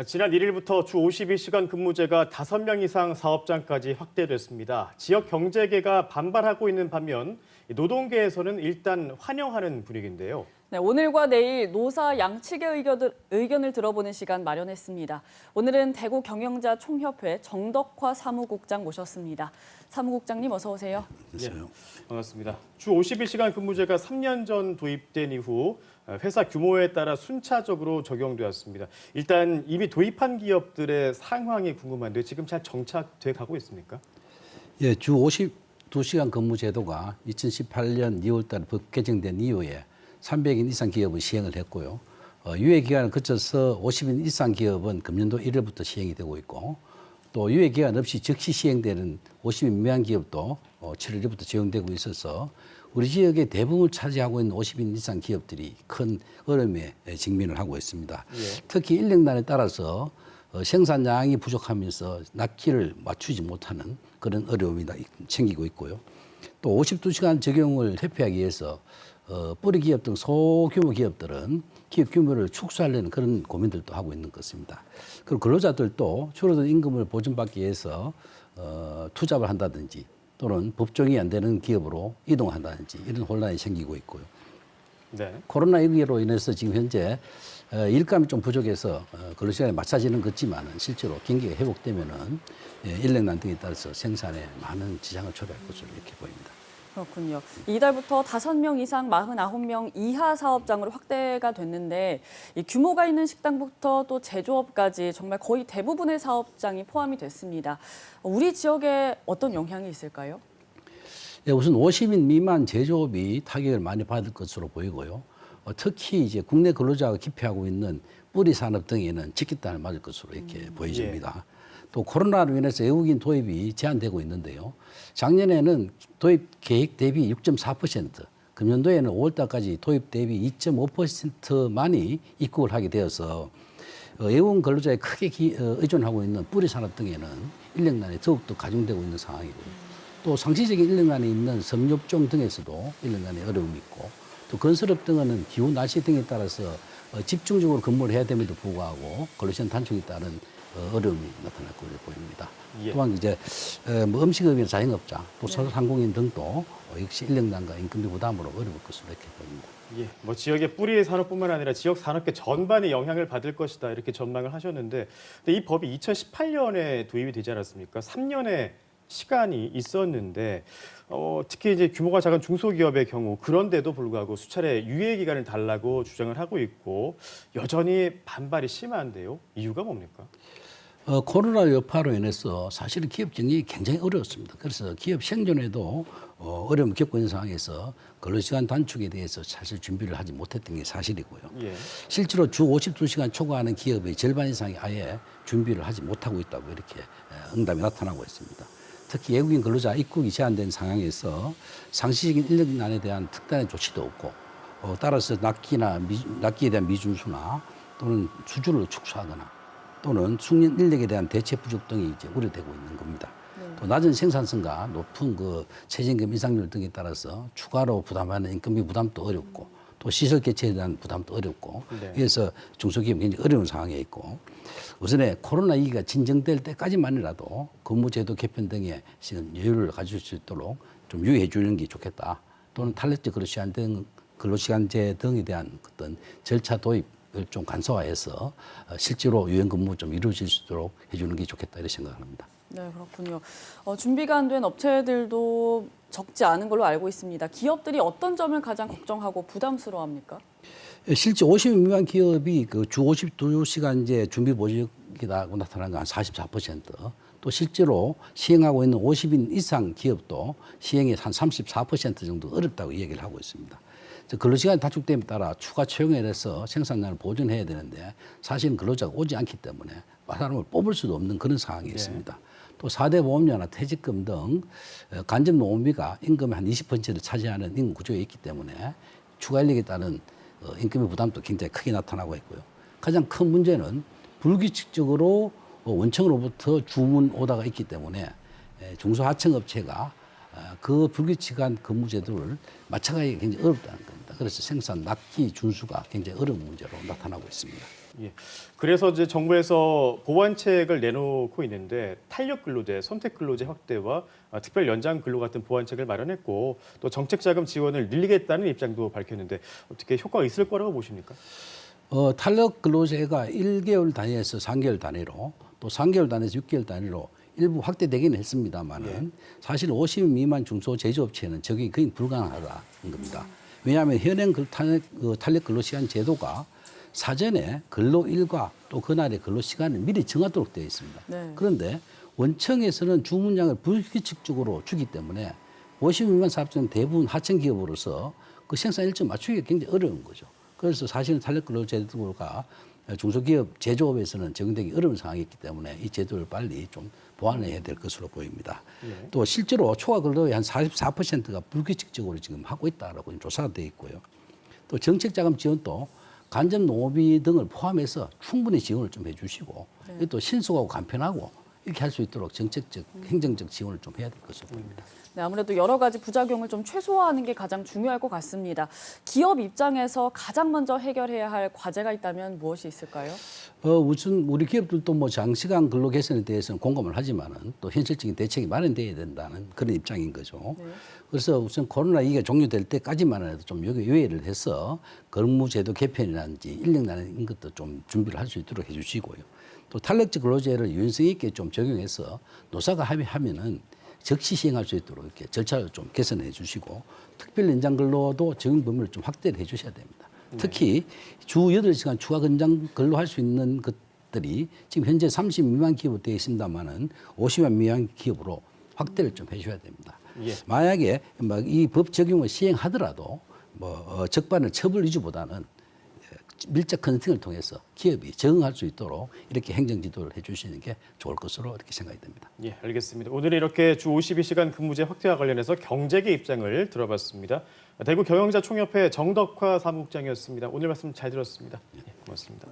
지난 1일부터 주 52시간 근무제가 5명 이상 사업장까지 확대됐습니다. 지역 경제계가 반발하고 있는 반면 노동계에서는 일단 환영하는 분위기인데요. 네, 오늘과 내일 노사 양측의 의견을 들어보는 시간 마련했습니다. 오늘은 대구 경영자 총협회 정덕화 사무국장 모셨습니다. 사무국장님 어서 오세요. 네, 반갑습니다. 주 52시간 근무제가 3년 전 도입된 이후 회사 규모에 따라 순차적으로 적용되었습니다. 일단 이미 도입한 기업들의 상황이 궁금한데 지금 잘 정착돼 가고 있습니까? 예, 주 52시간 근무 제도가 2018년 2월 달 법 개정된 이후에 300인 이상 기업은 시행을 했고요. 유예 기간을 거쳐서 50인 이상 기업은 금년도 1월부터 시행이 되고 있고 또 유예 기간 없이 즉시 시행되는 50인 미만 기업도 7월 1일부터 적용되고 있어서 우리 지역의 대부분을 차지하고 있는 50인 이상 기업들이 큰 어려움에 직면을 하고 있습니다. 예. 특히 인력난에 따라서 생산량이 부족하면서 납기를 맞추지 못하는 그런 어려움이 생기고 있고요. 또 52시간 적용을 회피하기 위해서 뿌리 기업 등 소규모 기업들은 기업 규모를 축소하려는 그런 고민들도 하고 있는 것입니다. 그리고 근로자들도 줄어든 임금을 보전받기 위해서 투잡을 한다든지 또는 법정이 안 되는 기업으로 이동한다든지 이런 혼란이 생기고 있고요. 네. 코로나19로 인해서 지금 현재 일감이 좀 부족해서 근로시간에 맞춰지는 것지만은 실제로 경기가 회복되면은 인력난 등에 따라서 생산에 많은 지장을 초래할 것으로 이렇게 보입니다. 그렇군요. 이달부터 5명 이상 49명 이하 사업장으로 확대가 됐는데 이 규모가 있는 식당부터 또 제조업까지 정말 거의 대부분의 사업장이 포함이 됐습니다. 우리 지역에 어떤 영향이 있을까요? 예, 우선 50인 미만 제조업이 타격을 많이 받을 것으로 보이고요. 특히 이제 국내 근로자가 기피하고 있는 뿌리 산업 등에는 직격탄을 맞을 것으로 이렇게 보여집니다. 또 코로나로 인해서 외국인 도입이 제한되고 있는데요. 작년에는 도입 계획 대비 6.4%, 금년도에는 5월달까지 도입 대비 2.5%만이 입국을 하게 되어서 외국인 근로자에 크게 의존하고 있는 뿌리 산업 등에는 인력난이 더욱더 가중되고 있는 상황이고요. 또 상시적인 인력난이 있는 섬유업종 등에서도 인력난의 어려움이 있고 또 건설업 등은 기후 날씨 등에 따라서 집중적으로 근무를 해야 됨에도 불구하고 근로시간 단축에 따른 어려움이 나타날 것으로 보입니다. 예. 또한 이제 뭐 음식업이나 자영업자, 또 소상공인 등도 역시 인력난과 인건비 부담으로 어려울 것으로 이렇게 보입니다. 예, 뭐 지역의 뿌리 산업뿐만 아니라 지역 산업계 전반이 영향을 받을 것이다 이렇게 전망을 하셨는데, 근데 이 법이 2018년에 도입이 되지 않았습니까? 3년의 시간이 있었는데, 특히 이제 규모가 작은 중소기업의 경우 그런데도 불구하고 수차례 유예 기간을 달라고 주장을 하고 있고 여전히 반발이 심한데요. 이유가 뭡니까? 코로나 여파로 인해서 사실은 기업 경영이 굉장히 어려웠습니다. 그래서 기업 생존에도 어려움을 겪고 있는 상황에서 근로시간 단축에 대해서 사실 준비를 하지 못했던 게 사실이고요. 예. 실제로 주 52시간 초과하는 기업의 절반 이상이 아예 준비를 하지 못하고 있다고 이렇게 응답이 나타나고 있습니다. 특히 외국인 근로자 입국이 제한된 상황에서 상시적인 인력난에 대한 특단의 조치도 없고 따라서 납기에 대한 미준수나 또는 수주를 축소하거나 또는 숙련 인력에 대한 대체 부족 등이 이제 우려되고 있는 겁니다. 또 낮은 생산성과 높은 그 최저임금 인상률 등에 따라서 추가로 부담하는 인건비 부담도 어렵고 또 시설 개최에 대한 부담도 어렵고 네. 그래서 중소기업이 굉장히 어려운 상황에 있고 우선에 코로나 위기가 진정될 때까지만이라도 근무제도 개편 등에 여유를 가질 수 있도록 좀 유의해 주는 게 좋겠다. 또는 탄력적 근로시간제 등에 대한 어떤 절차 도입 을 좀 간소화해서 실제로 유연 근무 좀 이루어질 수 있도록 해주는 게 좋겠다 이렇게 생각합니다. 네, 그렇군요. 준비가 안 된 업체들도 적지 않은 걸로 알고 있습니다. 기업들이 어떤 점을 가장 걱정하고 부담스러워합니까? 실제 50인 미만 기업이 그 주 52시간제 준비 보직이라고 나타나는 건 한 44%, 또 실제로 시행하고 있는 50인 이상 기업도 시행이 한 34% 정도 어렵다고 얘기를 하고 있습니다. 근로시간이 단축됨에 따라 추가 채용에 대해서 생산량을 보존해야 되는데 사실은 근로자가 오지 않기 때문에 사람을 뽑을 수도 없는 그런 상황이 있습니다. 또 4대 보험료나 퇴직금 등 간접 노무비가 임금의 한 20%를 차지하는 임금 구조에 있기 때문에 추가 인력에 따른 임금의 부담도 굉장히 크게 나타나고 있고요. 가장 큰 문제는 불규칙적으로 원청으로부터 주문 오다가 있기 때문에 중소하청업체가 그 불규칙한 근무 제도를 맞춰가기 굉장히 어렵다는 겁니다. 그래서 생산 납기 준수가 굉장히 어려운 문제로 나타나고 있습니다. 예. 그래서 이제 정부에서 보완책을 내놓고 있는데 탄력 근로제, 선택 근로제 확대와 특별 연장 근로 같은 보완책을 마련했고 또 정책 자금 지원을 늘리겠다는 입장도 밝혔는데 어떻게 효과가 있을 거라고 보십니까? 탄력 근로제가 1개월 단위에서 3개월 단위로 또 3개월 단위에서 6개월 단위로 일부 확대되기는 했습니다만은 사실 50인 미만 중소 제조업체는 적용이 거의 불가능하다는 겁니다. 왜냐하면 현행 탄력 근로 시간 제도가 사전에 근로일과 또 그날의 근로 시간을 미리 정하도록 되어 있습니다. 네. 그런데 원청에서는 주 문량을 불규칙적으로 주기 때문에 50인 미만 사업자는 대부분 하청 기업으로서 그 생산 일정 맞추기가 굉장히 어려운 거죠. 그래서 사실은 탄력 근로 제도가 중소기업 제조업에서는 적용되기 어려운 상황이 있기 때문에 이 제도를 빨리 좀 보완해야 될 것으로 보입니다. 예. 또 실제로 초과 근로의 한 44%가 불규칙적으로 지금 하고 있다라고 조사가 되어 있고요. 또 정책 자금 지원도 간접 농업비 등을 포함해서 충분히 지원을 좀 해주시고 또 신속하고 간편하고 이렇게 할 수 있도록 정책적, 행정적 지원을 좀 해야 될 것으로 보입니다. 네, 아무래도 여러 가지 부작용을 좀 최소화하는 게 가장 중요할 것 같습니다. 기업 입장에서 가장 먼저 해결해야 할 과제가 있다면 무엇이 있을까요? 우선 우리 기업들도 뭐 장시간 근로 개선에 대해서는 공감을 하지만은 또 현실적인 대책이 마련돼야 된다는 그런 입장인 거죠. 네. 그래서 우선 코로나 위기가 종료될 때까지만 해도 좀 여기 유예를 해서 근무제도 개편이라든지 인력난인 것도 좀 준비를 할 수 있도록 해주시고요. 또 탄력적 근로제를 유연성 있게 좀 적용해서 노사가 합의하면은 즉시 시행할 수 있도록 이렇게 절차를 좀 개선해 주시고 특별 연장 근로도 적용 범위를 좀 확대를 해 주셔야 됩니다. 특히 주 8시간 추가 연장 근로할 수 있는 것들이 지금 현재 30 미만 기업으로 되어 있습니다만은 50만 미만 기업으로 확대를 좀 해 주셔야 됩니다. 예. 만약에 이 법 적용을 시행하더라도 적반을 처벌 위주보다는 밀접 컨설팅을 통해서 기업이 적응할 수 있도록 이렇게 행정 지도를 해 주시는 게 좋을 것으로 이렇게 생각이 됩니다. 예, 알겠습니다. 오늘은 이렇게 주 52시간 근무제 확대와 관련해서 경제계 입장을 들어봤습니다. 대구 경영자 총협회 정덕화 사무국장이었습니다. 오늘 말씀 잘 들었습니다. 예, 고맙습니다.